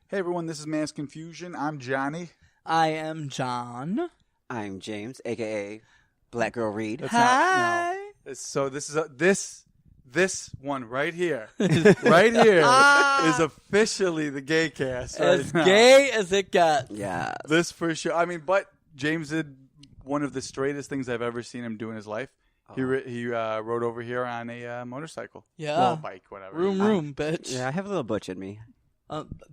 Hey everyone, this is Mass Confusion. I'm Johnny. I am John. I'm James, a.k.a. Black Girl Reid. Hi. So this one right here, is officially the gay cast. Right As now. gay as it gets. Yeah. This for sure. I mean, but James did one of the straightest things I've ever seen him do in his life. He rode over here on a motorcycle. Yeah. Well, bike, whatever. Room, bitch. Yeah, I have a little butch in me.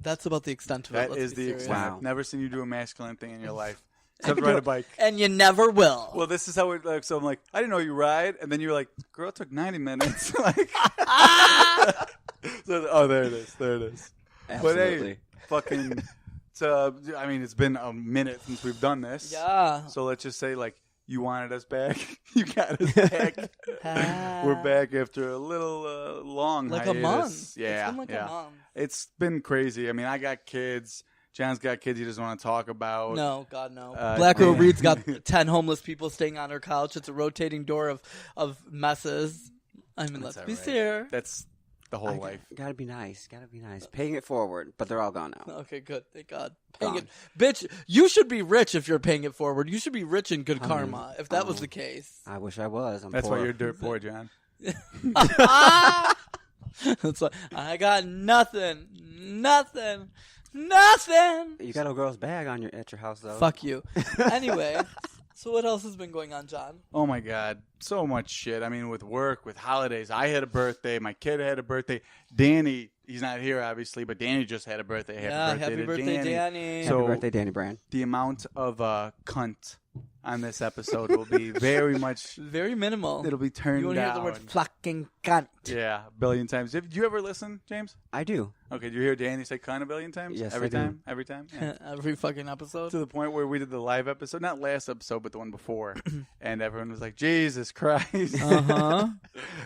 That's about the extent of it. That Let's is be the serious. extent. Wow. I've never seen you do a masculine thing in your life. Except ride a bike. And you never will. Well, this is how it like. So I'm like, I didn't know you ride, and then you're like, girl, it took 90 minutes. Like, so, there it is. Absolutely. But hey, fucking. So I mean, it's been a minute since we've done this. Yeah. So let's just say, like, you wanted us back. You got us back. We're back after a little long Like hiatus. a month. Yeah, It's been like a month. It's been crazy. I mean, I got kids. John's got kids he doesn't want to talk about. No, God, no. Black Girl yeah. Reid's got 10 homeless people staying on her couch. It's a rotating door of messes. I mean, let's That's be all right. serious. That's the whole life. Gotta be nice. Paying it forward, but they're all gone now. Okay, good. Thank God. Paying Gone. it. Bitch, you should be rich if you're paying it forward. You should be rich in good karma if that was the case. I wish I was. I'm That's poor. why you're dirt poor, John. It's like, I got nothing. You got a girl's bag at your house, though. Fuck you. Anyway, so what else has been going on, John? Oh my God, so much shit. I mean, with work, with holidays. I had a birthday. My kid had a birthday. Danny, he's not here obviously, but Danny just had a birthday. Happy birthday, Danny. So- Happy birthday, Danny Brand. The amount of cunt on this episode will be very much. Very minimal. It'll be turned You want to hear down. the word fucking cunt? Yeah, a billion times. Did you ever listen, James? I do. Okay, did you hear Danny say cunt a billion times? Yes, every I do. time. Every time. Yeah. Every fucking episode. To the point where we did the live episode, not last episode, but the one before, and everyone was like, "Jesus Christ!" Uh-huh.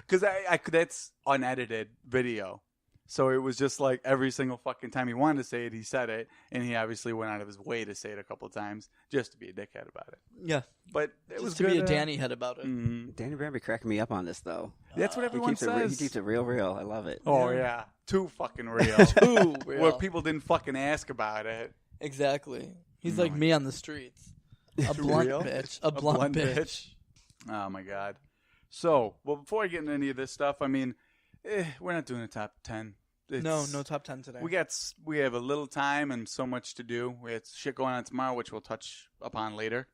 Because I that's unedited video, so it was just like every single fucking time he wanted to say it, he said it, and he obviously went out of his way to say it a couple of times just to be a dickhead about it. Yeah. But it was Just to good, be a Danny head about it. Danny Brand be cracking me up on this, though. That's what everyone He says. keeps it real. I love it. Oh yeah, too fucking real. Too real. Where people didn't fucking ask about it. Exactly. He's No. like me on the streets. A Too blunt real? bitch. A blunt bitch. Oh my God. So, well, before I get into any of this stuff, I mean, we're not doing a top 10. No top 10 today. We have a little time and so much to do. We have shit going on tomorrow, which we'll touch upon later.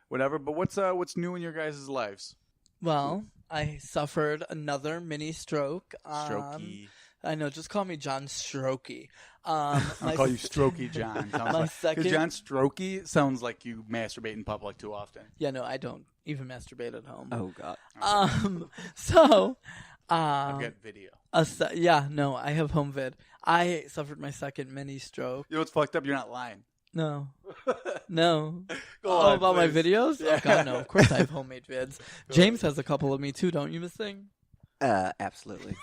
Whatever. But what's new in your guys' lives? Well, I suffered another mini stroke. Strokey. I know. Just call me John Strokey. I'll call you Strokey John. Sounds My like, second- 'cause John Strokey sounds like you masturbate in public too often. Yeah, no, I don't even masturbate at home. Oh, God. So, I've got video. no, I have home vid. I suffered my second mini stroke. You know what's fucked up? You're not lying. No. Go Oh, on, about my please. videos? Yeah. Oh, God, no. Of course I have homemade vids. James has a couple of me, too, don't you, Miss Thing? Absolutely.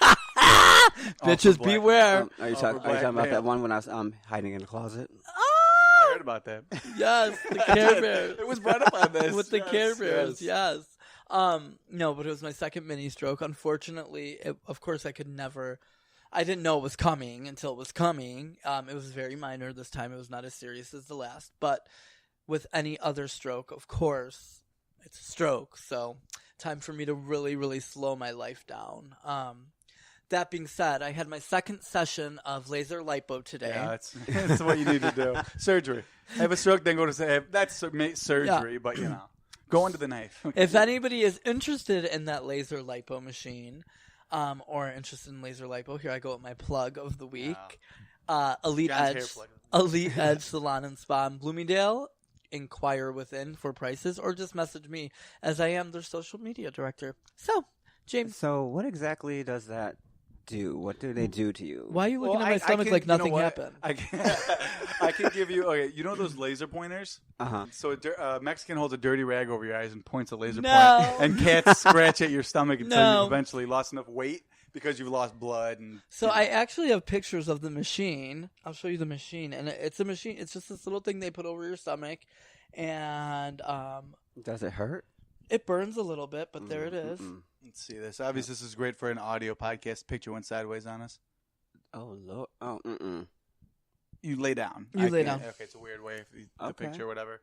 Bitches, black. beware. Are you Oh, talking for black about male. that one when I was hiding in the closet? I heard about that. Yes, the Care Bears. It was brought up on this. With the Yes, Care Bears, yes. yes. No, but it was my second mini stroke. Unfortunately, of course, I didn't know it was coming until it was coming. It was very minor this time. It was not as serious as the last. But with any other stroke, of course, it's a stroke. So time for me to really, really slow my life down. That being said, I had my second session of laser lipo today. Yeah, that's what you need to do. Surgery. Have a stroke, then go to that's surgery, but you know, go under the knife. If anybody is interested in that laser lipo machine, or interested in laser lipo, here I go with my plug of the week. Elite John's hair Edge, plug. Elite Edge Salon and Spa in Bloomingdale. Inquire within for prices, or just message me, as I am their social media director. So, James, So what exactly does that do? What do they do to you? why are you looking Well, at my stomach like nothing happened? I can give you. Okay, you know those laser pointers? Uh-huh. So a Mexican holds a dirty rag over your eyes and points a laser No. point, and cats scratch at your stomach until No. you've eventually lost enough weight because you've lost blood. And So I actually have pictures of the machine. I'll show you the machine, and it's a machine. It's just this little thing they put over your stomach, and Does it hurt? it burns a little bit, but there it is. let's see this. Obviously, this is great for an audio podcast. Picture went sideways on us. Oh, Lord. Oh, You lay down. You lay down. Okay, it's a weird way of the Okay. picture or whatever.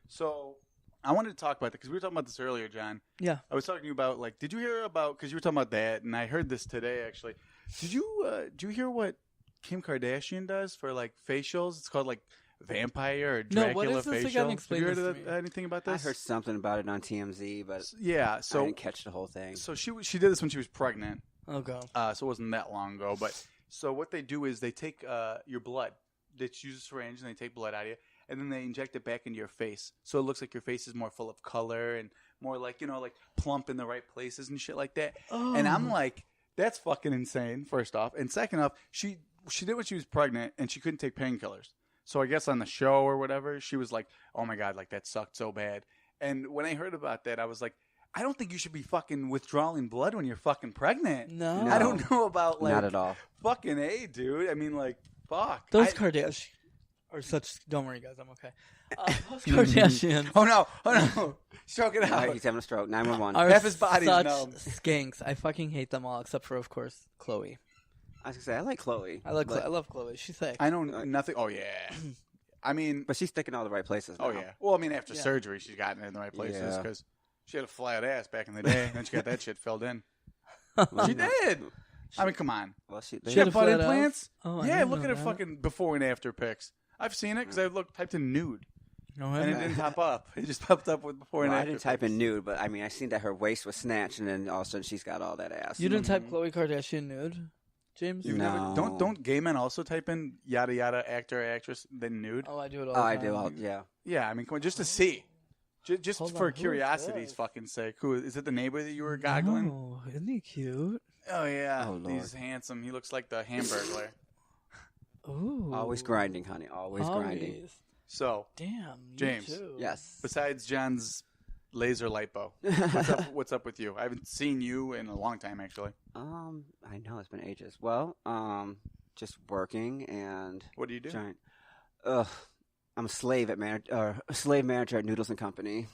So I wanted to talk about that because we were talking about this earlier, John. Yeah. I was talking to you about, like, did you hear about, because you were talking about that, and I heard this today, actually. Did you hear what Kim Kardashian does for, like, facials? It's called, like, vampire or Dracula what is this facial. again? Explain Have you this heard to me. anything about I this? heard something about it on TMZ, but Yeah, I so didn't catch the whole thing. so she did this when she was pregnant. Okay. So it wasn't that long ago. But so what they do is they take your blood. They use a syringe and they take blood out of you, and then they inject it back into your face. So it looks like your face is more full of color and more like, like plump in the right places and shit like that. Oh. And I'm like, that's fucking insane, first off. And second off, she did when she was pregnant and she couldn't take painkillers. So I guess on the show or whatever, she was like, oh my God, like that sucked so bad. And when I heard about that, I was like, I don't think you should be fucking withdrawing blood when you're fucking pregnant. No. I don't know about, like, Not at all. fucking A, dude. I mean, like, fuck. Those Kardashians are such. Don't worry, guys. I'm okay. Those Kardashians Oh no. Stroke it All right, out. he's having a stroke. 911. are Half his body's such numb. skanks. I fucking hate them all, except for, of course, Chloe. I was gonna say I like Chloe. I love Chloe. She's sick. I know nothing. Oh, yeah. I mean, but she's sticking all the right places. oh, now. yeah. Well, I mean, after Yeah. surgery, she's gotten it in the right places Yeah. because she had a flat ass back in the day, and then she got that shit filled in. Well, She you know, did. I mean, come on. Well, she She had got a butt flat ass? implants? Oh, I Yeah, didn't look know at her that. fucking before and after pics. I've seen it because I typed in nude, No, and it didn't pop up. It just popped up with before and I after. didn't type pics. in nude, but I mean, I seen that her waist was snatched, and then all of a sudden she's got all that ass. You didn't type Chloe Kardashian nude, James? You've No. never, don't gay men also type in yada yada actor actress then nude? Oh, I do it all Oh, the I time. do. Yeah. Yeah, I mean, come on, just to see, just Hold for on, who is curiosity's this? fucking sake. Who is it? The neighbor that you were goggling? Oh, isn't he cute? Oh yeah, Oh, Lord. he's handsome. He looks like the Hamburglar. Ooh. Always grinding, honey. Always grinding. So, Damn, you James. too. Yes. besides John's laser lipo, what's up with you? I haven't seen you in a long time, actually. I know it's been ages. Well, just working and What do you do? trying. I'm a slave manager at Noodles and Company.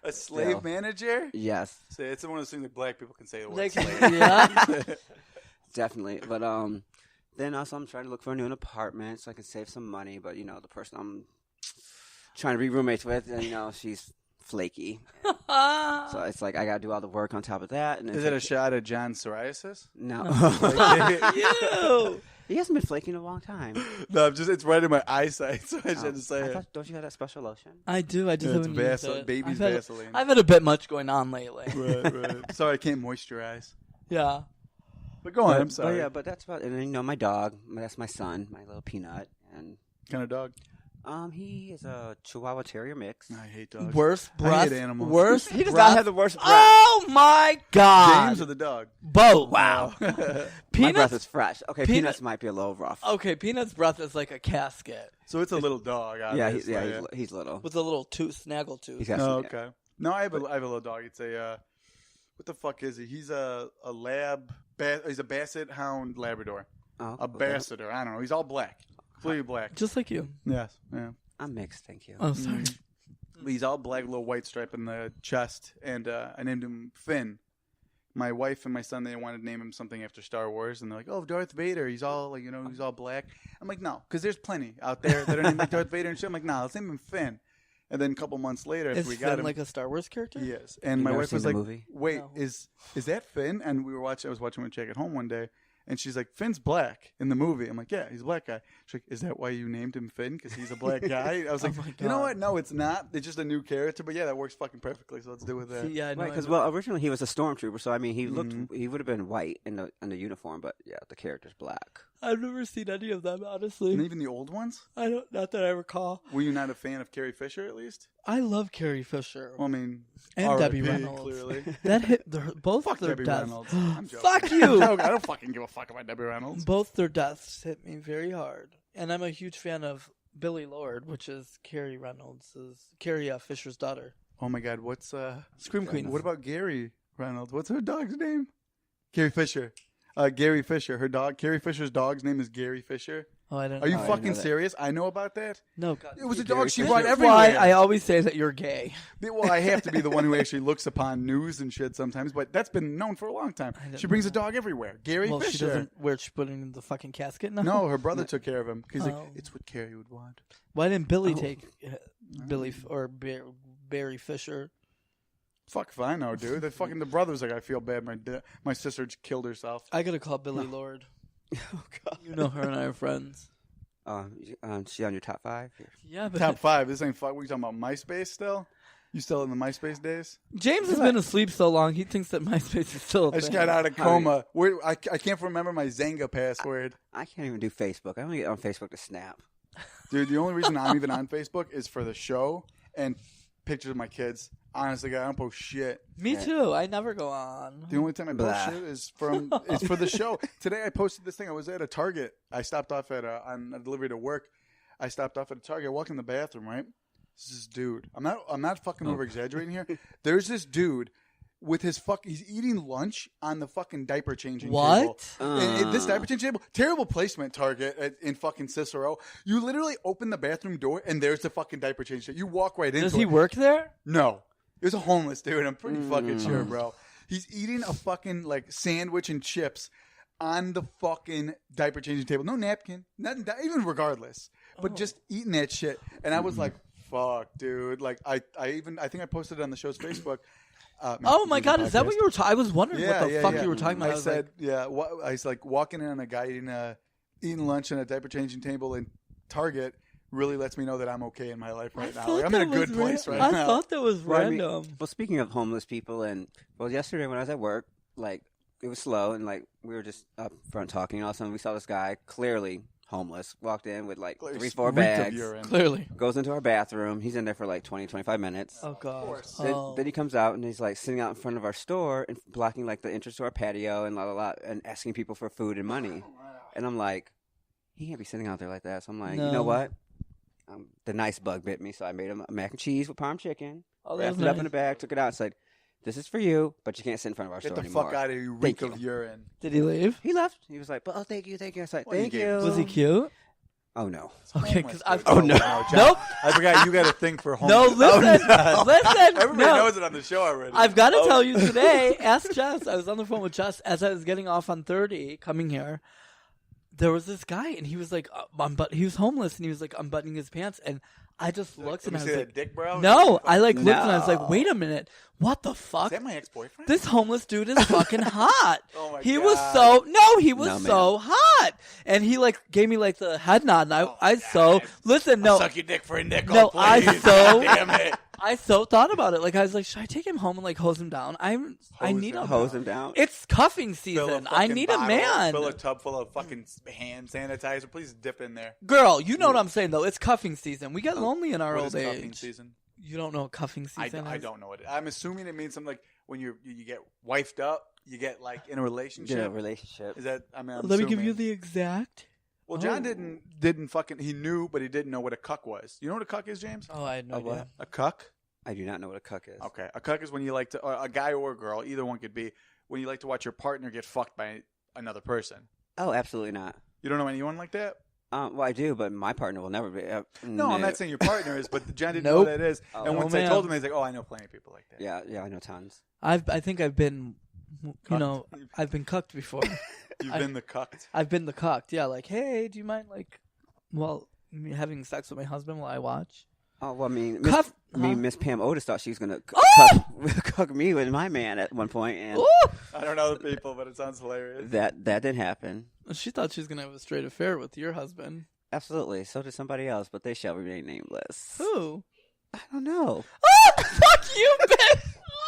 A slave Yeah. manager? Yes, So it's one of those things that black people can say the word Like, slave. yeah. definitely. But then also I'm trying to look for a new apartment so I can save some money. But the person I'm trying to be roommates with, she's flaky. So it's like I gotta do all the work on top of that. And then Is it a shot at John's psoriasis? No. you. He hasn't been flaky in a long time. No, it's right in my eyesight, so I just had to say I it. thought, don't you have that special lotion? I do. I just Yeah, it's haven't used Vaseline, it. baby's I've had, Vaseline. I've had a bit much going on lately. Right. Sorry, I can't moisturize. Yeah. But go on, I'm sorry. But that's about it. And then, my dog, that's my son, my little Peanut. And Kind of dog? he is a Chihuahua Terrier mix. I hate dogs. Worst I breath. hate animals. Worst He does breath. not have the worst breath. Oh my god. James or the dog? Both. Wow. My breath Peanuts. is fresh. Okay, Peanut- Peanuts might be a little rough. Okay, Peanuts' breath is like a casket So it's a little dog, yeah, obviously. he's little. with a little tooth, snaggle tooth. He's got Oh, some, okay. No, I have a little dog. It's a, what the fuck is he? He's a he's a Basset Hound Labrador. Oh, A okay. Basseter. I don't know. He's all black. Completely black. Just like you. Yes, yeah. I'm mixed, thank you. Oh, sorry. He's all black, little white stripe in the chest, and I named him Finn. My wife and my son, they wanted to name him something after Star Wars, and they're like, "Oh, Darth Vader. He's all like, he's all black." I'm like, "No," because there's plenty out there that are named like Darth Vader and shit. I'm like, "Nah, let's name him Finn." And then a couple months later, after Is we got Finn him, like a Star Wars character? yes. And You my never wife seen was the like, movie? "Wait, No. is that Finn?" And I was watching with Jake at home one day. And she's like, Finn's black in the movie. I'm like, yeah, he's a black guy. She's like, is that why you named him Finn? Because he's a black guy? I was like, Oh my you know God. what? No, it's not. It's just a new character. But yeah, that works fucking perfectly. So let's do with that. See, yeah, I know. Right, I because know. originally he was a stormtrooper, so I mean he looked Mhm. he would have been white in the uniform, but yeah, the character's black. I've never seen any of them, honestly. And even the old ones? I don't. Not that I recall. Were you not a fan of Carrie Fisher, at least? I love Carrie Fisher Well, I mean, and R.I.P., Debbie Reynolds. clearly. That hit both Fuck their Debbie deaths. Reynolds. I'm joking. Fuck you. I don't fucking give a fuck about Debbie Reynolds. Both their deaths hit me very hard, and I'm a huge fan of Billy Lord, which is Carrie Fisher's daughter. Oh my God, what's Scream Queen. What about Gary Reynolds? What's her dog's name? Carrie Fisher. Gary Fisher. Her dog. Carrie Fisher's dog's name is Gary Fisher. Oh, I don't. Are you Oh, I fucking know that. serious? I know about that. No, God. It was a Gary dog she Fisher. brought That's everywhere. why I always say that you're gay. Well, I have to be the one who actually looks upon news and shit sometimes, but that's been known for a long time. didn't She brings know a dog everywhere. Gary Well, Fisher. she doesn't. Where's she putting in the fucking casket now? No, her brother took care of him. He's like, Oh. it's what Carrie would want. Why didn't Billy Oh. take Billy or Barry Fisher? Fuck if I know, dude. The brother's like, I feel bad. My sister just killed herself. I gotta call Billy Lord. Oh God. You know her and I are friends. She on your top 5? Yeah, but Top 5. This ain't fuck. We talking about MySpace still? You still in the MySpace days? James has been asleep so long, he thinks that MySpace is still a I just thing. got out of coma. I can't remember my Zanga password. I can't even do Facebook. I only get on Facebook to snap. Dude, the only reason I'm even on Facebook is for the show and pictures of my kids. Honestly, guy, I don't post shit. Me too. I never go on. The only time I post Blah. shit is for the show. Today I posted this thing. I was at a Target. I stopped off on a delivery to work. I stopped off at a Target. I walk in the bathroom, right? This dude. I'm not fucking over exaggerating here. There's this dude with his he's eating lunch on the fucking diaper changing table. What? And this diaper changing table, terrible placement, Target in fucking Cicero. You literally open the bathroom door and there's the fucking diaper change. You walk right into Does it. he work there? No. It was a homeless dude. I'm pretty fucking sure, bro. He's eating a fucking like sandwich and chips on the fucking diaper changing table. No napkin. Nothing, even regardless. But just eating that shit. And I was like, fuck, dude. Like I think I posted it on the show's Facebook. Oh my God, is that what you were talking? I was wondering what the fuck yeah. you were talking about. I was said, like, I was like walking in on a guy eating lunch on a diaper changing table in Target. Really lets me know that I'm okay in my life right now. Like, I'm in a good place right I now. thought that was Well, I mean, random. well, speaking of homeless people, yesterday when I was at work, like it was slow, and like we were just up front talking, and all of a sudden we saw this guy clearly homeless walked in with like 3-4 bags, Clearly. goes into our bathroom. He's in there for like 20-25 minutes. Oh God. Then he comes out and he's like sitting out in front of our store and blocking like the entrance to our patio and and asking people for food and money. And I'm like, he can't be sitting out there like that. So I'm like, No. you know what? The nice bug bit me, so I made him a mac and cheese with parm chicken. Oh, Wrapped that's it up nice. in a bag, took it out, and said, "This is for you, but you can't sit in front of our Get store the anymore." fuck out of here, you Thank reek of you. urine. Did he leave? He left. He was like, "But thank you." I was like, Well, you "Thank gave you." him Was he cute? Oh no. Okay, because I've. Oh, no. John, Nope. I forgot you got a thing for homeless. No, listen, listen. Everybody no. knows it on the show already. I've got to tell you today. Ask Jess. I was on the phone with Jess as I was getting off on 30, coming here. There was this guy, and he was like, he was homeless, and he was like unbuttoning his pants, and I just looked, Let and me I see was that like, dick, bro. no. I like looked, and I was like, No. wait a minute, what the Is fuck? that my ex-boyfriend? This homeless dude is fucking hot. Oh my he God. was so he was No, so hot, and he like gave me like the head nod. And I so listen, no, Suck your dick for a nickel, No, please. I so- Damn it. I so thought about it. Like I was like, should I take him home and like hose him down? I need him. a Hose him down. It's cuffing Fill a season. I fucking need bottle, a man. Fill a tub full of fucking hand sanitizer. Please dip in there. Girl, you know what I'm saying though. It's cuffing season. We get lonely in our What old is cuffing age. season? You don't know what cuffing I season is? don't know what I'm assuming it means something like when you get wifed up, you get like in a relationship. Yeah, relationship. Is that? I mean, I'm Let me give assuming. you the exact. Well, John Oh. didn't fucking. He knew, but he didn't know what a cuck was. You know what a cuck is, James? Oh, I had no A what? idea. A cuck. I do not know what a cuck is. Okay, a cuck is when you like to, or a guy or a girl, either one could be, when you like to watch your partner get fucked by another person. Oh, absolutely not. You don't know anyone like that? Well, I do, but my partner will never be. No, I'm not saying your partner is, but John didn't Nope. know what that is. Oh. And once Oh, I man. told him, he's like, "Oh, I know plenty of people like that." Yeah, I know tons. I think I've been, Cucked. I've been cucked before. You've been the cucked. I've been the cucked. Yeah, like, hey, do you mind like, me having sex with my husband while I watch? Oh well, I mean, Cuff- Miss Pam Otis thought she was gonna Oh! cuck me with my man at one point, and Ooh! I don't know the people, but it sounds hilarious. that didn't happen. She thought she was gonna have a straight affair with your husband. Absolutely. So did somebody else, but they shall remain nameless. Who? I don't know. Oh, fuck you, bitch!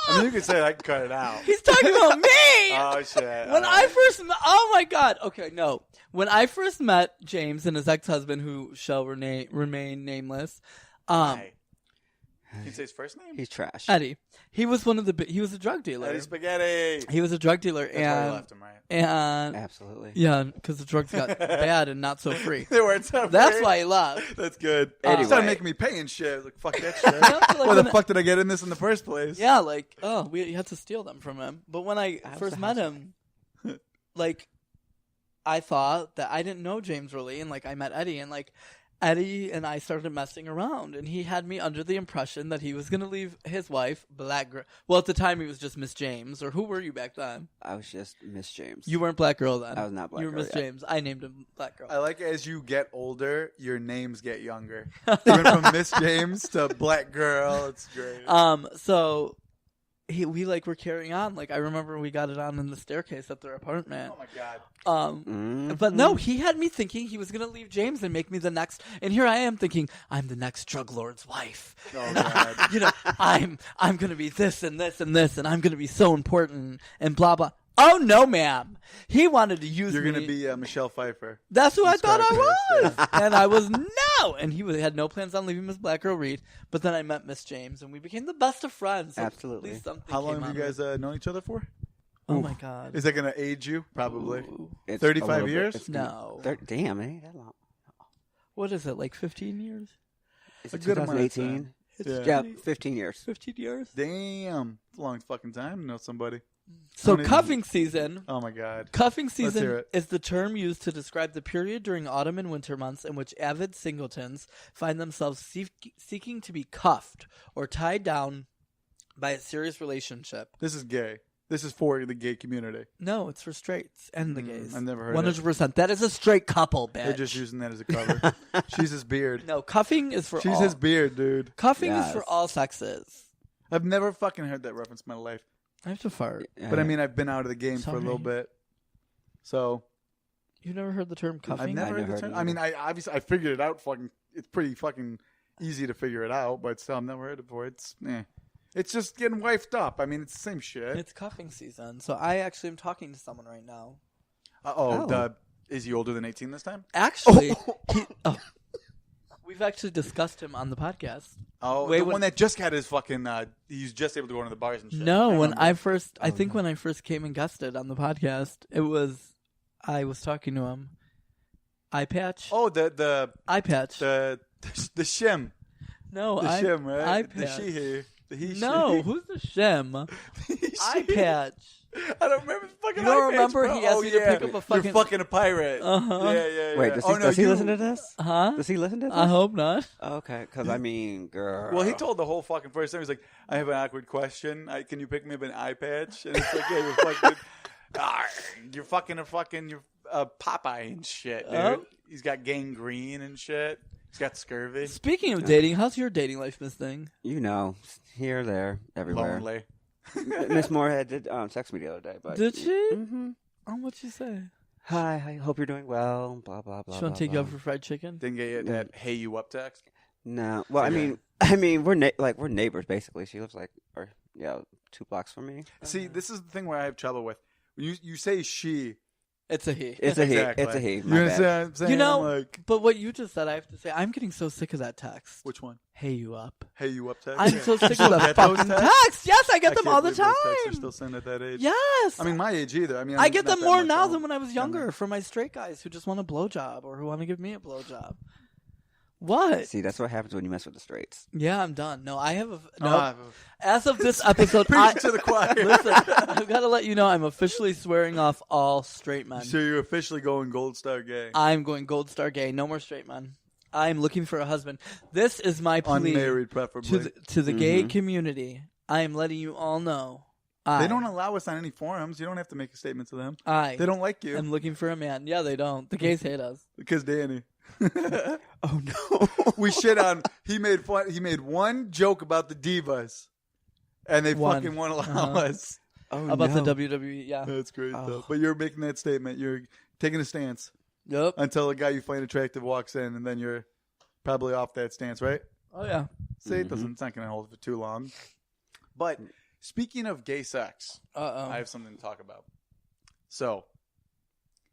I mean, you could say I can cut it out. He's talking about me. Oh shit! When I first met, oh my god. Okay, no. When I first met James and his ex-husband, who shall remain nameless, Hey. Can you say his first name? He's trash. Eddie. He was he was a drug dealer. Eddie Spaghetti. He was a drug dealer, That's why you and left him, right? Absolutely. yeah, because the drugs got bad and not so free. They weren't so That's free. why he left. That's good. Anyway. He started making me pay and shit. I was like, fuck that shit. Yeah, so, like, Why the when- fuck did I get in this in the first place? Yeah, like we had to steal them from him. But when I How's first the met house? him, like I thought that I didn't know James really, and like I met Eddie, and like Eddie and I started messing around, and he had me under the impression that he was going to leave his wife, Black Girl. Well, at the time, he was just Miss James, or who were you back then? I was just Miss James. You weren't Black Girl then. I was not Black Girl. You were Miss James. I named him Black Girl. I like as you get older, your names get younger. You went from Miss James to Black Girl. It's great. So we like were carrying on. Like I remember we got it on in the staircase at their apartment. Oh my God. But no, he had me thinking he was gonna leave James and make me the next. And here I am thinking I'm the next drug lord's wife. Oh God. You know, I'm gonna be this and this and this, and I'm gonna be so important and blah blah. Oh no, ma'am. He wanted to use You're me. gonna be Michelle Pfeiffer. That's who I thought I Scarface, was, and I was no. And he had no plans on leaving Miss Black Girl Reid. But then I met Miss James, and we became the best of friends. So Absolutely. At least something How long came have you out of guys it. known each other for? Oh my God. Is that gonna age you? Probably. Ooh. It's 35 a little bit- years? it's gonna- No. Damn, it ain't that long. What is it? Like 15 years? Is A it good amount of 2018? It's Yeah, 20 15 years. 15 years. Damn. It's a long fucking time to know somebody. So How many- cuffing season. Oh my God. Cuffing hear season it. is the term used to describe the period during autumn and winter months in which avid singletons find themselves seeking to be cuffed or tied down by a serious relationship. This is gay. This is for the gay community. No, it's for straights and the gays. I've never heard 100%. That is a straight couple, bitch. They're just using that as a cover. She's his beard. No, cuffing is for She's all. his beard, dude. Cuffing is Yes. for all sexes. I've never fucking heard that reference in my life. I have to fart. But I mean, I've been out of the game for a little Sorry. bit. So You've never heard the term cuffing? I've never heard the heard term. it I mean, I figured it out. Fucking, it's pretty fucking easy to figure it out. But still, I've never heard it before. It's just getting wifed up. I mean, it's the same shit. It's cuffing season. So I actually am talking to someone right now. Is he older than 18 this time? Actually, we've actually discussed him on the podcast. Oh, Wait, the when- one that just got his fucking. He's just able to go into the bars and shit. No, when remember. I first, I Oh, think no. when I first came and guested on the podcast, I was talking to him. Eye patch. Oh, the Eye patch. the shim, No, the shim, right? Eye The patch. she here, the he. No, she. who's the shim? Eye patch. I don't remember the fucking. You don't eye patch, remember? bro. He asked Oh, you to yeah. pick up a fucking. You're fucking a pirate. Uh-huh. Yeah. Wait, does he listen to this? Huh? Does he listen to this? I hope not. Okay, because I mean, girl. Well, he told the whole fucking first time. He's like, "I have an awkward question. Can you pick me up an eye patch?" And it's like, "Yeah, you're fucking, you're Popeye and shit, dude. Oh. He's got gangrene and shit. He's got scurvy. Speaking of dating, how's your dating life, Miss Thing? You know, here, there, everywhere. Lonely. Miss Moorhead did text me the other day. But Did she? Mm-hmm. Oh, what'd she say? Hi, I hope you're doing well. Blah blah blah. She want to take you out for fried chicken? Didn't get you that "Hey you up" text. No. Well, Okay. I mean, we're we're neighbors basically. She lives 2 blocks from me. See, this is the thing where I have trouble with. When you say she, It's a he. It's a exactly. he. It's a he. You My understand bad. what I'm saying? You know, I'm like, but what you just said, I have to say, I'm getting so sick of that text. which one? Hey, you up? Hey you up text. I'm Yeah. so sick You of that get those fucking texts? text. Yes, I get I them can't all the believe those texts are time. still sent at that age. Yes. I mean, my age either. I mean, I I'm get not them that more much now older. than when I was younger from my straight guys who just want a blowjob or who want to give me a blowjob. What? See, that's what happens when you mess with the straights. Yeah, I'm done. No, I have a no. Ah, As of this episode, I, preaching to the choir. listen. I've got to let you know I'm officially swearing off all straight men. So you're officially going gold star gay. I'm going gold star gay. No more straight men. I'm looking for a husband. This is my plea Unmarried, preferably. to the gay Mhm. community. I am letting you all know. They don't allow us on any forums. You don't have to make a statement to them. I They don't like you am looking for a man. Yeah, they don't. The gays hate us. because Danny. Oh no. We shit on. He made fun. He made one joke about the divas, and they One. fucking won't allow Uh-huh. us. Oh About no. the WWE. Yeah. That's great Oh. though. But you're making that statement. You're taking a stance Yep. until a guy you find attractive walks in, and then you're probably off that stance, right? Oh yeah. See, it Mhm. doesn't. It's not going to hold for too long. But speaking of gay sex, Uh I have something to talk about. So,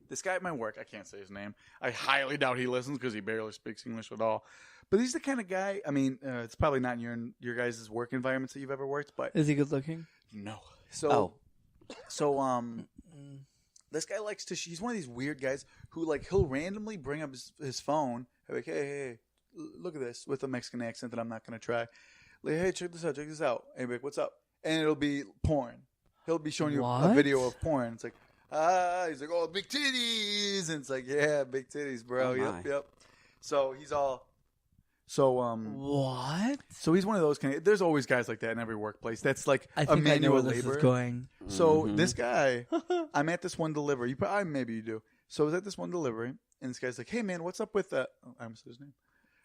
this guy at my work, I can't say his name. I highly doubt he listens because he barely speaks English at all. But he's the kind of guy. I mean, it's probably not in your guys' work environments that you've ever worked, but Is he good looking? no. So, Mm. this guy likes to. He's one of these weird guys who he'll randomly bring up his phone. Like, hey, look at this with a Mexican accent that I'm not going to try. Like, hey, check this out. And he'll be like, what's up? And it'll be porn. He'll be showing you a What? video of porn. It's like, He's like, oh, big titties. And it's like, yeah, big titties, bro. Oh, Yep. So he's all. So What? So he's one of those kind of. There's always guys like that in every workplace. That's like I a think I know manual where this labor. is going. So this guy, I'm at this one delivery. Maybe you do. So I was at this one delivery, and this guy's like, "Hey man, what's up with I almost said his name.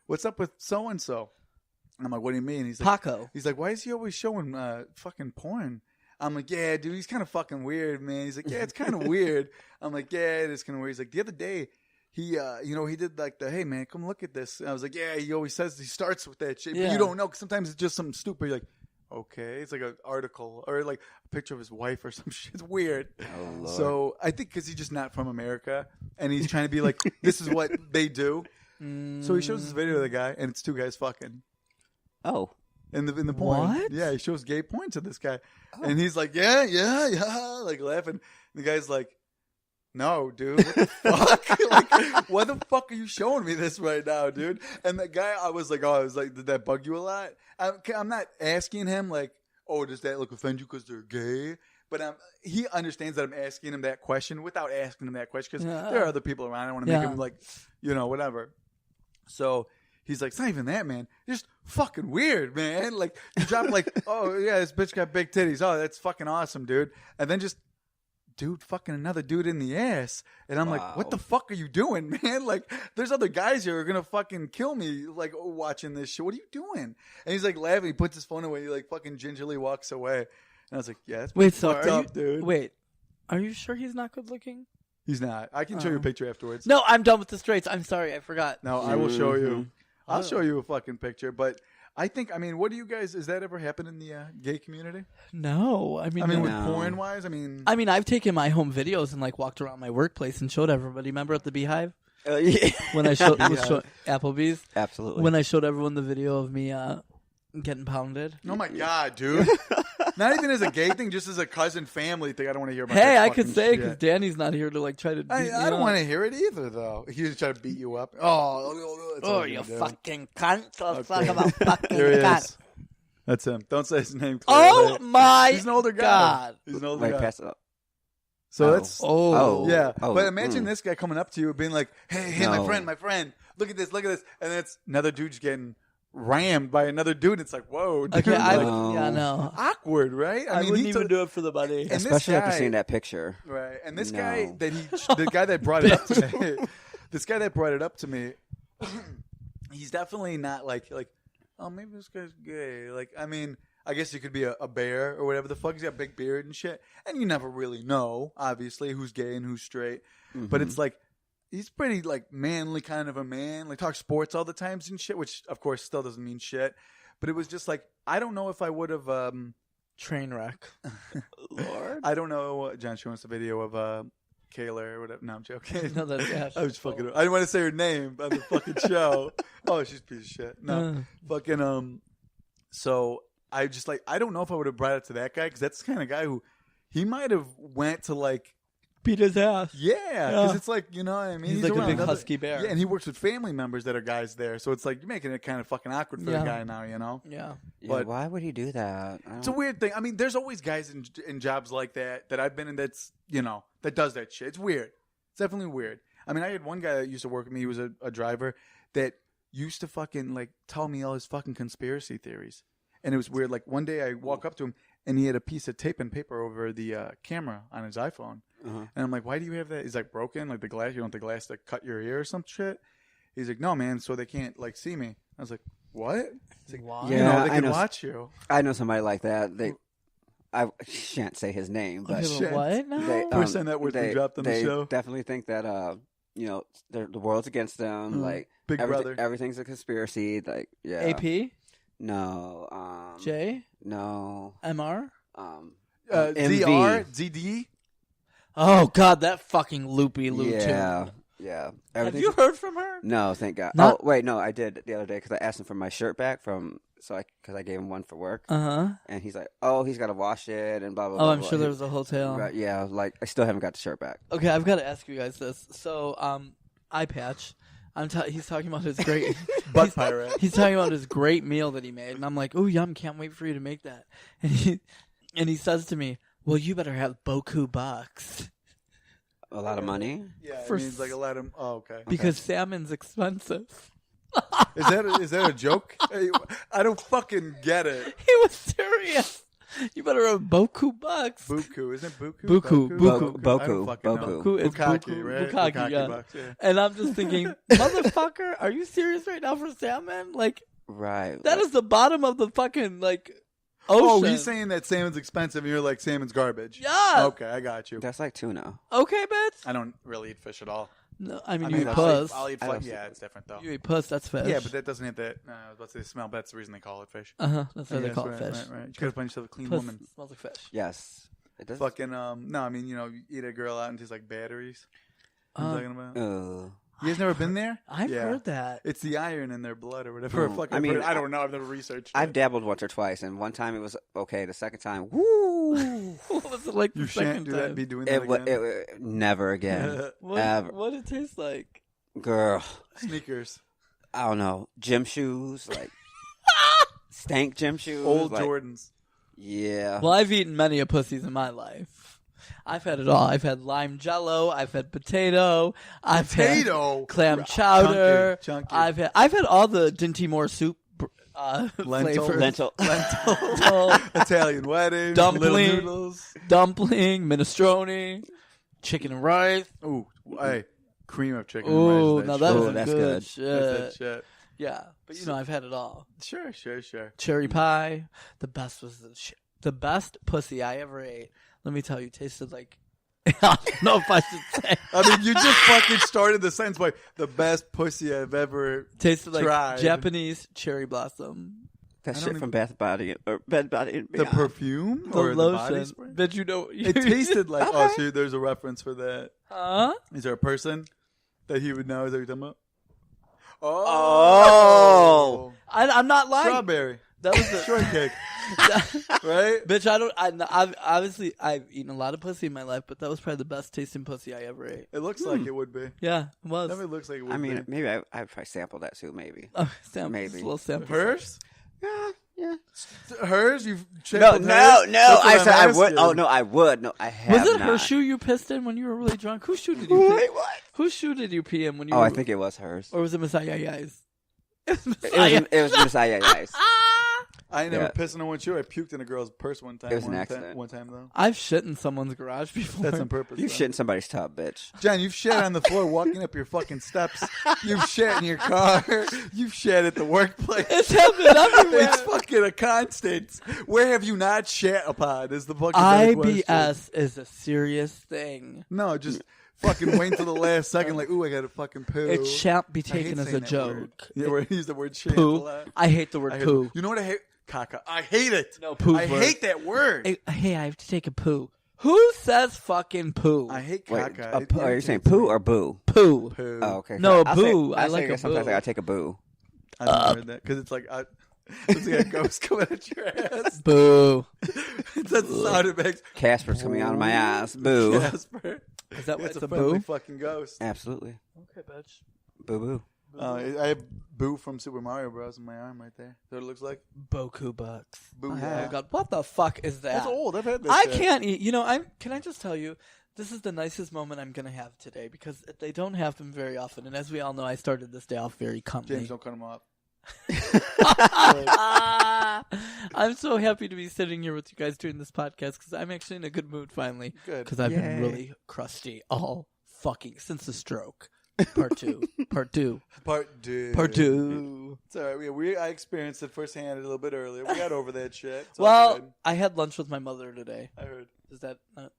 What's up with so and so?" And I'm like, "What do you mean?" He's like, Paco. He's like, "Why is he always showing fucking porn?" I'm like, "Yeah, dude, he's kind of fucking weird, man." He's like, "Yeah, it's kind of weird." I'm like, "Yeah, it is kind of weird." He's like, "The other day, he, he did like the, hey man, come look at this." And I was like, "Yeah, he always says he starts with that shit, but Yeah. you don't know because sometimes it's just something stupid." You're like, okay, it's like an article or like a picture of his wife or some shit. It's weird. Oh, Lord. So I think because he's just not from America and he's trying to be like, this is what they do. So he shows this video of the guy and it's two guys fucking. Oh. In the porn. What? Yeah, he shows gay porn to this guy. And he's like, yeah, like laughing. And the guy's like, no, dude, what the fuck? Like, why the fuck are you showing me this right now, dude? And the guy, I was like, did that bug you a lot? I'm not asking him like, oh, does that look offend you because they're gay? But he understands that I'm asking him that question without asking him that question because there are other people around. I don't want to make him like, whatever. So he's like, it's not even that, man. You're just fucking weird, man. Like, you drop like, oh, yeah, this bitch got big titties. Oh, that's fucking awesome, dude. And then just, dude, fucking another dude in the ass. And I'm like, what the fuck are you doing, man? Like, there's other guys here who are going to fucking kill me, like, watching this shit. What are you doing? And he's like laughing. He puts his phone away. He like fucking gingerly walks away. And I was like, yeah, that's pretty fucked up, dude. Wait, are you sure he's not good looking? He's not. I can show you a picture afterwards. No, I'm done with the straights. I'm sorry, I forgot. No, I will show you. I'll show you a fucking picture. But I think, what do you guys, has that ever happened in the gay community? No, I mean, with porn wise, I've taken my home videos and like walked around my workplace and showed everybody. Remember at the Beehive Yeah. when I showed Applebee's? Absolutely. When I showed everyone the video of me getting pounded. Oh my god, dude! Not even as a gay thing, just as a cousin family thing. I don't want to hear about. Hey, that I could fucking say because shit. Danny's not here to like try to. I don't want to hear it either, though. He was trying to beat you up. Oh, you fucking cunt! Let's Okay. talk about fucking There he cunt. is. That's him. Don't say his name. Oh clearly. my He's an older guy. God. He's an older Wait, guy. pass it up. So that's yeah. Oh, But imagine this guy coming up to you, being like, "Hey, No. my friend, look at this, and then it's another dude's getting rammed by another dude. And it's like, whoa, dude. Okay, like, no. awkward, right? I wouldn't even do it for the money. And this Especially after guy- seeing that picture. Right, and this No. guy the guy that brought it up to me, this guy that brought it up to me, he's definitely not like, oh, maybe this guy's gay. Like, I guess you could be a bear or whatever the fuck. He's got a big beard and shit, and you never really know, obviously, who's gay and who's straight. Mm-hmm. But it's like he's pretty like manly kind of a man. Like talks sports all the times and shit, which of course still doesn't mean shit. But it was just like I don't know if I would have. Train wreck. Lord. I don't know. John showed us a video of Kayla or whatever. No, I'm joking. No, that's Ash. I was fucking. I didn't want to say her name on the fucking show. Oh, she's a piece of shit. No, fucking. So I just like I don't know if I would have brought it to that guy because that's the kind of guy who he might have went to like beat his ass. yeah because it's like you know what I mean He's like a around big other- husky bear. yeah and he works with family members that are guys there so it's like you're making it kind of fucking awkward for the guy now you know Yeah. Yeah, But- why would he do that? it's a weird thing. There's always guys in jobs like that I've been in that's that does that shit. It's weird. It's definitely weird. I had one guy that used to work with me. He was a driver that used to fucking like tell me all his fucking conspiracy theories. And it was weird. Like one day I walk up to him and he had a piece of tape and paper over the camera on his iPhone. Uh-huh. And I'm like, why do you have that? He's like, broken? Like the glass? You want the glass to cut your ear or some shit? He's like, no, man, so they can't like see me. I was like, what? He's like, Why? Yeah, they I can know. watch you. I know somebody like that. I shan't say his name, but Okay, shit. what? No. they, First time that word we dropped on the they show. definitely think that the world's against them. Like Big brother. everything's a conspiracy. Like AP? no, J? no, MR? MV. ZR? ZD? Oh, God, that fucking loopy loop, Yeah, too. yeah. Have Everything's- you heard from her? No, thank God. Not- Oh, wait, no, I did the other day because I asked him for my shirt back because I gave him one for work, Uh-huh. and he's like, "Oh, he's got to wash it and blah blah." Oh, blah, I'm blah. sure there was a hotel. Right, yeah, like I still haven't got the shirt back. Okay, I've got to ask you guys this. So, eye patch. He's talking about his great Butt pirate. He's talking about his great meal that he made, and I'm like, "Oh, yum! Can't wait for you to make that." And he says to me, "Well, you better have Boku bucks." A lot of money. Yeah, For it means like a lot of. Oh, okay. Because salmon's expensive. Is that a joke? Hey, I don't fucking get it. He was serious. You better have boku bucks. Buku, isn't it buku? Buku. Boku. I don't fucking know. Boku. Buku is Bukaki, buku, right? Bukaki, yeah. bucks, yeah. And I'm just thinking, motherfucker, are you serious right now for salmon? Like, Right. that is the bottom of the fucking, like, ocean. Oh, he's saying that salmon's expensive, and you're like, salmon's garbage. Yeah. Okay, I got you. That's like tuna. Okay, bitch. I don't really eat fish at all. No, I mean, I you mean, eat puss. I'll eat I fish. don't- Yeah, it's different though. You eat puss, that's fish. Yeah, but that doesn't have that. I was about to say smell, but that's the reason they call it fish. That's why they Yes, call right, it fish. Right. You gotta find yourself a clean Puss woman. smells like fish. Yes. It does. Fucking no, I mean you eat a girl out and tastes like batteries. You know what I'm talking about? You guys never been there? I've Yeah. heard that. It's the iron in their blood or whatever. Mm. Fucking, I mean, I don't know. I've never researched. I've it. dabbled once or twice, and one time it was okay. The second time, woo! What was it like You the shan't second do time? that. Be doing that again. It never again. Ever. What did it taste like? Girl, Sneakers, I don't know. Gym shoes, like stank gym shoes. old like, Jordans. Yeah. Well, I've eaten many a pussies in my life. I've had it all. I've had lime jello. I've had potato. I've had clam chowder. Chunky. I've had all the Dinty Moore soup Lentil. flavors. Lentil. Italian wedding, Dumpling. little noodles. Dumpling, minestrone, chicken and rice. Ooh, hey, cream of chicken. Ooh, and now rice. that Ooh, is that's good good. shit. That's that shit. Yeah, but I've had it all. Sure. Cherry pie. The best was the best pussy I ever ate. Let me tell you, tasted like. I don't know if I should say. I mean, you just fucking started the sentence by the best pussy I've ever. Tasted like tried. Japanese cherry blossom. That I shit don't from Bath Body or Bed Body and The Beyond. perfume The or the body lotion. spray? Bet you know. It tasted like. Okay. Oh, so there's a reference for that. Huh? Is there a person that he would know? Is that what you're talking about? Oh. I'm not lying. Strawberry. That was the Shortcake. Right? bitch. I've obviously I've eaten a lot of pussy in my life, but that was probably the best tasting pussy I ever ate. It looks like it would be. Yeah, it was. Definitely looks like it would I mean, be. maybe I'd probably sample that too, maybe. Maybe Maybe. a little sample. Hers? Yeah. Hers? You've No, sampled no. hers? That's I what said I'm I would. asking. Oh, no, I would. No, I have Was it not. her shoe you pissed in when you were really drunk? Whose shoe did you pee? Wait, what? Whose shoe did you pee in when you Oh, were I think it was hers. or was it Messiah Yai's? It was It was Miss Ayaya's. I ain't never Yeah. pissed in one shoe. I puked in a girl's purse one time. It was an One accident. time, though. I've shit in someone's garage before. That's on purpose. You though. shit in somebody's tub, bitch. Jen, you've shat on the floor walking up your fucking steps. You've shat in your car. You've shat at the workplace. It's happened everywhere. It's fucking a constant. Where have you not shat upon? Is the fucking better question. IBS is a serious thing. No, just fucking wait until the last second. Like, ooh, I got to fucking poo. It shan't be I hate taken as saying a that joke. word. Yeah, we use the word shit a Poo. lot. I hate the word I hate poo. it. You know what I hate? Caca. I hate it. No, poo's I worse. hate that word. Hey, I have to take a poo. Who says fucking poo? I hate Wait, caca. are you saying poo or boo? Poo. Poo. Oh, okay. No, I'll boo. Say, I I'll like say a sometimes boo. I gotta take a boo. I never heard that because it's like it's like a ghost coming at your ass. Boo. That's the sound it makes. Casper's coming out of my ass. Boo. Casper. Is that It's what's a a friendly boo? Uh, fucking ghost. Absolutely. Okay, bitch. Boo boo. I have Boo from Super Mario Bros. In my arm right there. That's what it looks like. Boku bucks. Boo. Oh Yeah. God, what the fuck is that? That's old. I've had that. I shit. can't eat. Can I just tell you, this is the nicest moment I'm gonna have today because they don't happen very often. And as we all know, I started this day off very comfy. James, don't cut him off. I'm so happy to be sitting here with you guys doing this podcast because I'm actually in a good mood finally. Good. Because I've been Yay. really crusty all fucking since the stroke. Part two. Part two. Part two. It's all right. I experienced it firsthand a little bit earlier. We got over that shit. It's all Well, good. I had lunch with my mother today. I heard. Is that not?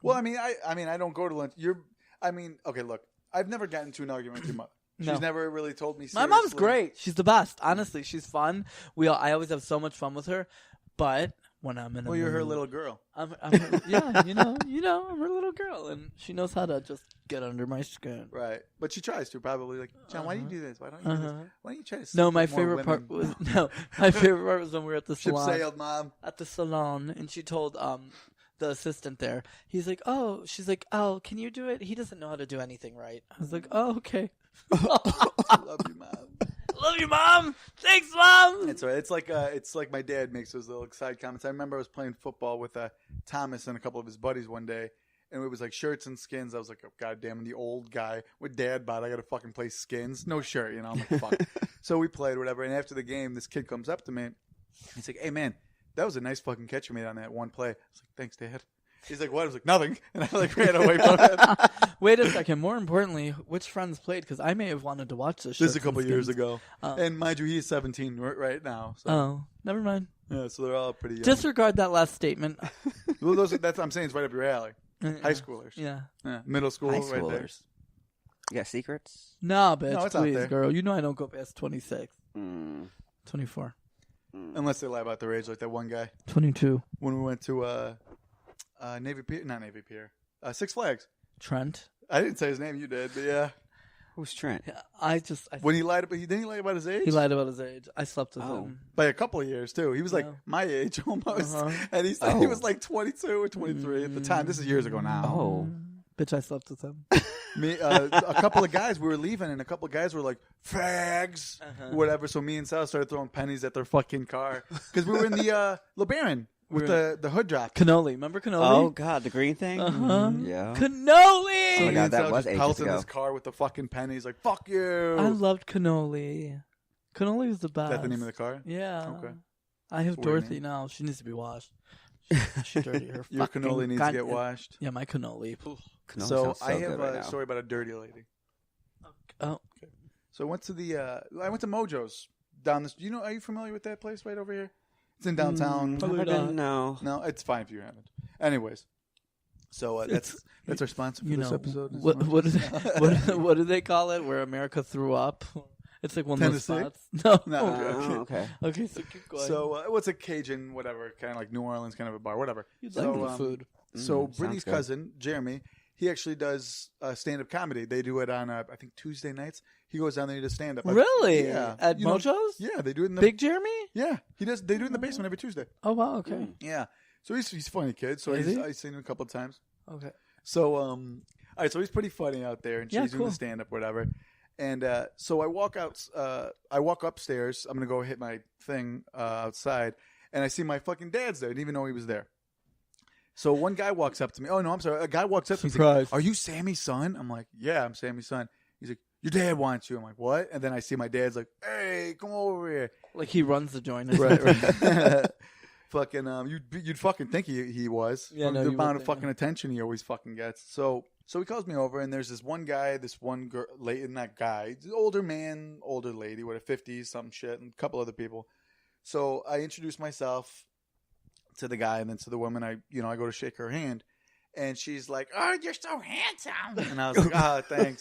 Well, I mean, I don't go to lunch. Okay, look, I've never gotten into an argument with your mother. No. She's never really told me. My mom's seriously. great. She's the best. Honestly, she's fun. I always have so much fun with her. But when I'm in a Well, you're her mood- little girl. I'm yeah, I'm her little girl, and she knows how to just get under my skin. Right. But she tries to probably. Like, John, why do you do this? Why don't you do this? Why don't you try to sleep No, my with more favorite part women? was my favorite part was when we were at the Ship salon. sailed, Mom. At the salon, and she told the assistant there. She's like, "Oh, can you do it? He doesn't know how to do anything right." I was like, "Oh, okay." I love you, Mom. Love you, Mom. Thanks, Mom. It's right. It's like my dad makes those little side comments. I remember I was playing football with Thomas and a couple of his buddies one day, and it was like shirts and skins. I was like, oh, goddamn, I'm the old guy with dad bod. I got to fucking play skins. No shirt, you know. I'm like, fuck. So we played, whatever. And after the game, this kid comes up to me. He's like, hey, man, that was a nice fucking catch you made on that one play. I was like, thanks, Dad. He's like, what? I was like, nothing. And I like ran away from it. Wait a second. More importantly, which friends played? Because I may have wanted to watch this. This is a couple years ago. And mind you, he's 17 right now. So. Oh, never mind. Yeah, so they're all pretty young. Disregard that last statement. Well, that's I'm saying it's right up your alley. High schoolers. Yeah. Middle school, High right there. schoolers. You got secrets? Nah, bitch, No, it's out please, there. girl. You know I don't go past 26. 24. Unless they lie about their age, like that one guy 22. when we went to Navy Pier, not Navy Pier, Six Flags. Trent. I didn't say his name, you did, but yeah. Who's Trent? Yeah, I When he lied, didn't he lie about his age? He lied about his age. I slept with him. By a couple of years too. He was like Yeah. my age almost, Uh-huh. and he said he was like 22 or 23 at the time. This is years ago now. Oh. Bitch, I slept with him. Me, a couple of guys, we were leaving, and a couple of guys were like, fags, whatever. So me and Sal started throwing pennies at their fucking car. Because we were in the LeBaron with the hood drop. Cannoli. Remember Oh, cannoli? God, the green thing? Uh-huh. Yeah. Cannoli! So Oh my me God, and that Sal was just ages pelted in ago. his car with the fucking pennies, like, fuck you. I loved cannoli. Cannoli was the best. Is that the name of the car? Yeah. Okay. I have That's a weird Dorothy name. now. She needs to be washed. She's dirty. Her Your fucking cannoli needs to get God- washed. Yeah, my cannoli. Cannoli So sounds I have good right a now. story about a dirty lady. Oh, So I went to I went to Mojo's down this. Are you familiar with that place right over here? It's in downtown. Probably Have I been? not. No. No, it's fine if you haven't. Anyways, so that's our sponsor for you this know, episode. is what do Mojo's. they, what do they call it? Where America threw up? It's like one of those Tennessee? spots. No. No. Oh, okay. Okay, so keep going. So what's a Cajun, whatever, kind of like New Orleans, kind of a bar, whatever. You'd so, like the food. So sounds Brittany's good. cousin Jeremy, he actually does stand-up comedy. They do it on I think Tuesday nights. He goes down there and does stand-up. Really? Yeah. At You know, Mojo's? Yeah, they do it in the Big Jeremy? Yeah, he does. They do it in the basement every Tuesday. Oh, wow, okay. Yeah, so he's a funny kid. So Is he? I've seen him a couple of times. Okay. So all right, so he's pretty funny out there, and Yeah, she's doing cool. the stand up, whatever. And so I walk out. I walk upstairs. I'm gonna go hit my thing outside, and I see my fucking dad's there. I didn't even know he was there. So one guy walks up to me. Oh no, I'm sorry. A guy walks up to me. He's like, Surprise. "Are you Sammy's son?" I'm like, "Yeah, I'm Sammy's son." He's like, "Your dad wants you." I'm like, "What?" And then I see my dad's like, "Hey, come over here." Like he runs the joint. Or Right, something. right. Fucking you'd fucking think he was. Yeah, from no, the you amount would of think, fucking attention he always fucking gets. So he calls me over, and there's this one guy, this one girl, not guy, older man, older lady, what, 50s, some shit, and a couple other people. So I introduce myself to the guy, and then to the woman. I go to shake her hand, and she's like, "Oh, you're so handsome," and I was like, "Ah, thanks."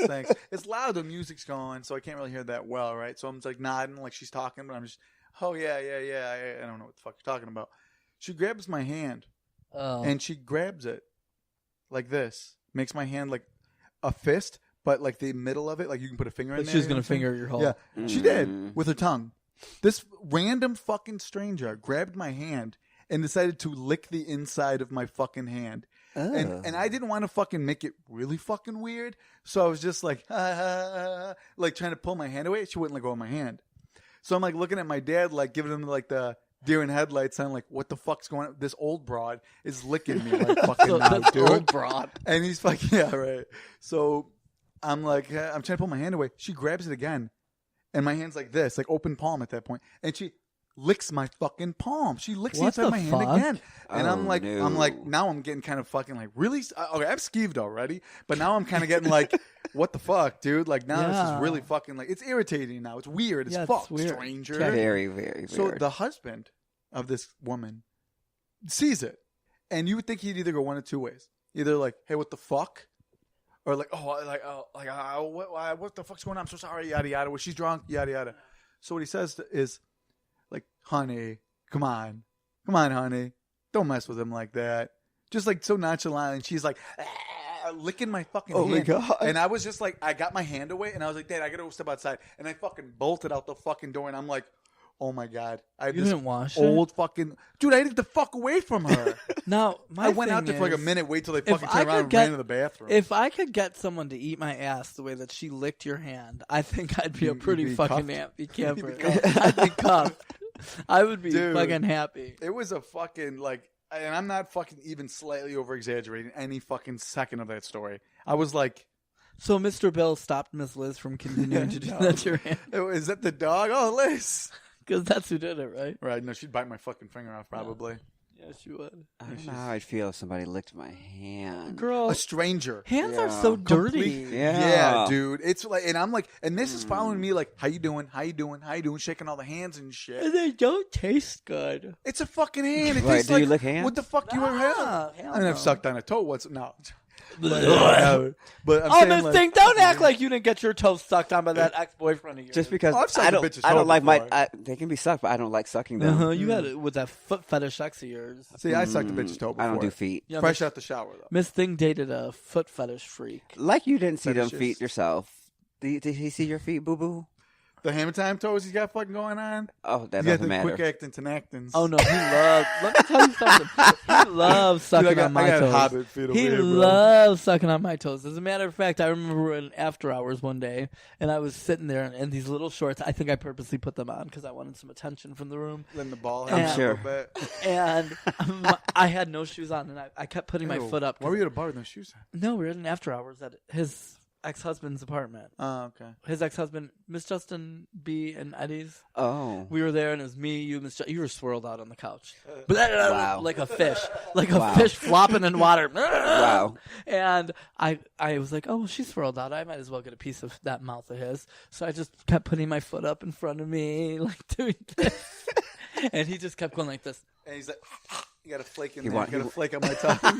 It's loud, the music's going, so I can't really hear that well, right? So I'm just like nodding, like she's talking, but I'm just, "Oh yeah. I don't know what the fuck you're talking about." She grabs my hand, Oh. and she grabs it like this, makes my hand like a fist, but like the middle of it, like you can put a finger in Like there. she was you know going what to I'm saying? finger your hole. Yeah, she did with her tongue. This random fucking stranger grabbed my hand and decided to lick the inside of my fucking hand. And I didn't want to fucking make it really fucking weird, so I was just like, like trying to pull my hand away. She wouldn't let go of my hand. So I'm like looking at my dad, like giving him like the deer in headlights, sound like, what the fuck's going on? This old broad is licking me like fucking now, That's dude. old broad. And he's fucking, yeah, right. So I'm like, I'm trying to pull my hand away. She grabs it again, and my hand's like this, like open palm at that point, and she licks my fucking palm. She licks What inside the my fuck? hand again, and Oh, I'm like, no. now I'm getting kind of fucking like, really? Okay, I'm skeeved already, but now I'm kind of getting like, what the fuck, dude? Like now this Yeah. is really fucking like, it's irritating now. It's weird. It's Yeah, it's fuck, weird. stranger. Very, very So weird. the husband of this woman sees it, and you would think he'd either go one of two ways: either like, "Hey, what the fuck," or like, what the fuck's going on? I'm so sorry, yada yada. Well, she's drunk, yada yada. So what he says is, like, "Honey, come on, honey, don't mess with him like that." Just like so nonchalant, and she's like, licking my fucking Oh my hand. God. And I was just like, I got my hand away, and I was like, "Dad, I gotta go step outside," and I fucking bolted out the fucking door, and I'm like, oh my God. I had You this didn't wash it? old fucking... Dude, I had to get the fuck away from her. Now, my I went out thing there for like a is, minute, wait till they if fucking I turn around could and get- ran to the bathroom. If I could get someone to eat my ass the way that she licked your hand, I think I'd be a You'd pretty be fucking cuffed? happy camper. cuffed. I'd be cuffed. I would be Dude. fucking happy. It was a fucking, like... and I'm not fucking even slightly over exaggerating any fucking second of that story. I was like, So Mr. Bill stopped Miss Liz from continuing to do that to your hand. is that the dog? Oh, Liz. Because that's who did it, right? Right, no, she'd bite my fucking finger off probably. Yes, you would. I don't know how I'd feel if somebody licked my hand. Girl, A stranger. hands are Yeah. so dirty. Yeah, dude. It's like, and I'm like, and this is following me like, how you doing? How you doing? How you doing? Shaking all the hands and shit. And they don't taste good. It's a fucking hand. It Right, tastes do like, you lick hands? what the fuck you ever had? Hell I mean, no. I've sucked on a toe once. No. But I'm Oh, saying, Miss like, Thing, don't act like you didn't get your toes sucked on by that ex-boyfriend of yours. Just because Oh, I've sucked I a don't, bitch's I don't toe like before. they can be sucked, but I don't like sucking them. You had it with that foot fetish ex of yours. See, I sucked a bitch's toe before. I don't do feet. Yeah, Fresh out the shower, though. Miss Thing dated a foot fetish freak. Like you didn't see them Fetishes. feet yourself. Did he see your feet, boo boo? The hammer time toes he's got fucking going on. Oh, that He's got doesn't the matter. quick acting tenactins. Oh no, he loves. Let me tell you something. He loves sucking Dude, on my I got toes. hobbit feet over He here, bro. loves sucking on my toes. As a matter of fact, I remember we're in after hours one day, and I was sitting there in these little shorts. I think I purposely put them on because I wanted some attention from the room. Letting the ball I'm have sure. a little bit. And I had no shoes on, and I kept putting my Ew. foot up. Why were you at a bar with no shoes on? No, we were in after hours at his ex-husband's apartment. Oh, okay. His ex-husband, Miss Justin B. and Eddie's. Oh. We were there, and it was me, you, Miss. You were swirled out on the couch, Wow. like a fish, like a Wow. fish flopping in water. Wow. And I was like, oh, well, she's swirled out. I might as well get a piece of that mouth of his. So I just kept putting my foot up in front of me, like doing this. And he just kept going like this, And he's like, you got a flake in He there. want- You got a flake on my tongue.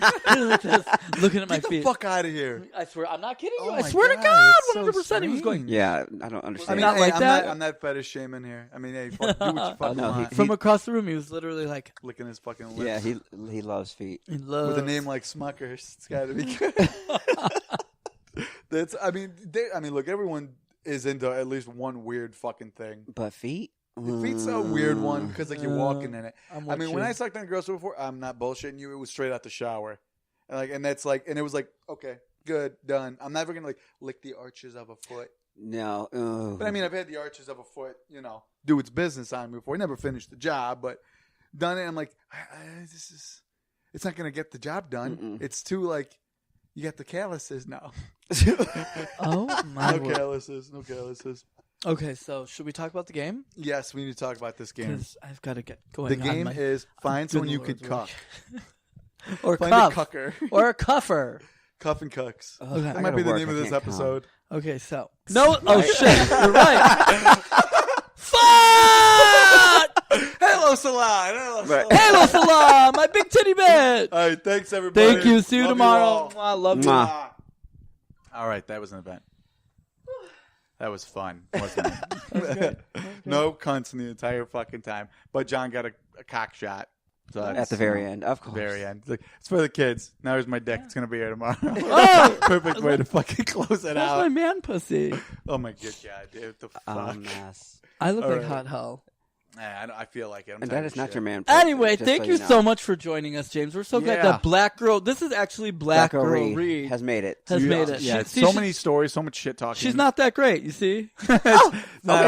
like this, looking at my Get the feet. fuck out of here. I swear, I'm not kidding you. Oh I my swear to God, God, that's so 100%. He was going strange. Yeah, I don't I understand. mean, Not hey, like that. I'm not fetish shaming here. I mean, hey, fuck, do what you fucking no, want. from across the room. He was literally like, Licking his fucking lips. Yeah, he loves feet. he loves. With a name like Smuckers, it's got to be good. That's. I mean, look, everyone is into at least one weird fucking thing. But feet? The feet's a weird one because like you're walking in it. I'm I mean, with when you. I sucked on a girl's before, I'm not bullshitting you. It was straight out the shower, and it was like, okay, good, done. I'm never gonna like lick the arches of a foot. No. But I mean, I've had the arches of a foot, do its business on me before. I never finished the job, but done it. I'm like, it's not gonna get the job done. Mm-mm. It's too like, you got the calluses now. Oh my No word. calluses, no calluses. Okay, so should we talk about the game? Yes, we need to talk about this game. Because I've got to get going. The game is find good someone you Lord's could work. cuck. or Find cuff, a cucker. or a cuffer. Cuff and cucks. Okay. That might be the name of this episode. Okay, so no. Oh shit! You're right. Fuck! Hello, Salon. Hello, Right. Salon. Halo Salam, my big titty bitch. All right, thanks everybody. Thank you. See you Love tomorrow. all. I love you. Mwah. All right, that was an event. That was fun, wasn't it? No cunts in the entire fucking time. But John got a cock shot. So At that's, the very end, of course. Very end. Look, it's for the kids. Now here's my dick. It's going to be here tomorrow. Oh, Perfect way to fucking close it that's out. my man pussy. Oh my good God, dude. What the fuck? Oh, mess. I look All like right. hot hell. I feel like it. I'm And tired that of is not shit. your man. Anyway, just thank so you know. so much for joining us, James. We're so glad Yeah. that Black Girl. This is actually Black Girl Reid Reid has made it. has made it. Yeah, She- so she- many stories, so much shit talking. She's not that great. You see? No,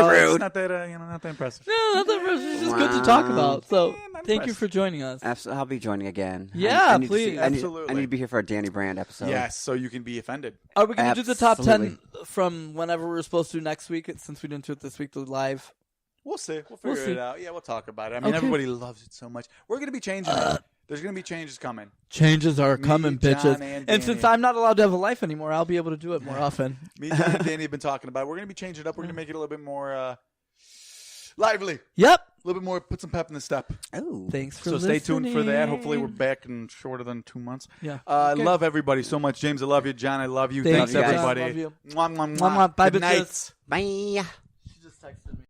rude. It's not that not that impressive. No, not that much. It's just good to talk Wow. about. So, Yeah, I'm thank you impressed. for joining us. Absolutely, I'll be joining again. Yeah, I need to please. I need Absolutely. to be here for a Danny Brand episode. Yes, so you can be offended. Are we going to do the top 10 Absolutely. from whenever we're supposed to next week? Since we didn't do it this week, the live. We'll see. We'll We'll figure see. it out. Yeah, we'll talk about it. I mean, Okay. everybody loves it so much. We're going to be changing it. There's going to be changes coming. Changes are Me, coming, John, bitches. and And since Danny. I'm not allowed to have a life anymore, I'll be able to do it more often. Me, John, and Danny have been talking about it. We're going to be changing it up. We're going to make it a little bit more lively. Yep. A little bit more, put some pep in the step. Oh, Thanks for So listening. stay tuned for that. Hopefully we're back in shorter than 2 months. Yeah. I Okay. love everybody so much. James, I love you. John, I love you. Thanks, Thanks you guys. everybody. Love you. Mwah, mwah, Mwah, mwah. Bye, Good bitches. night. bye. She just texted me.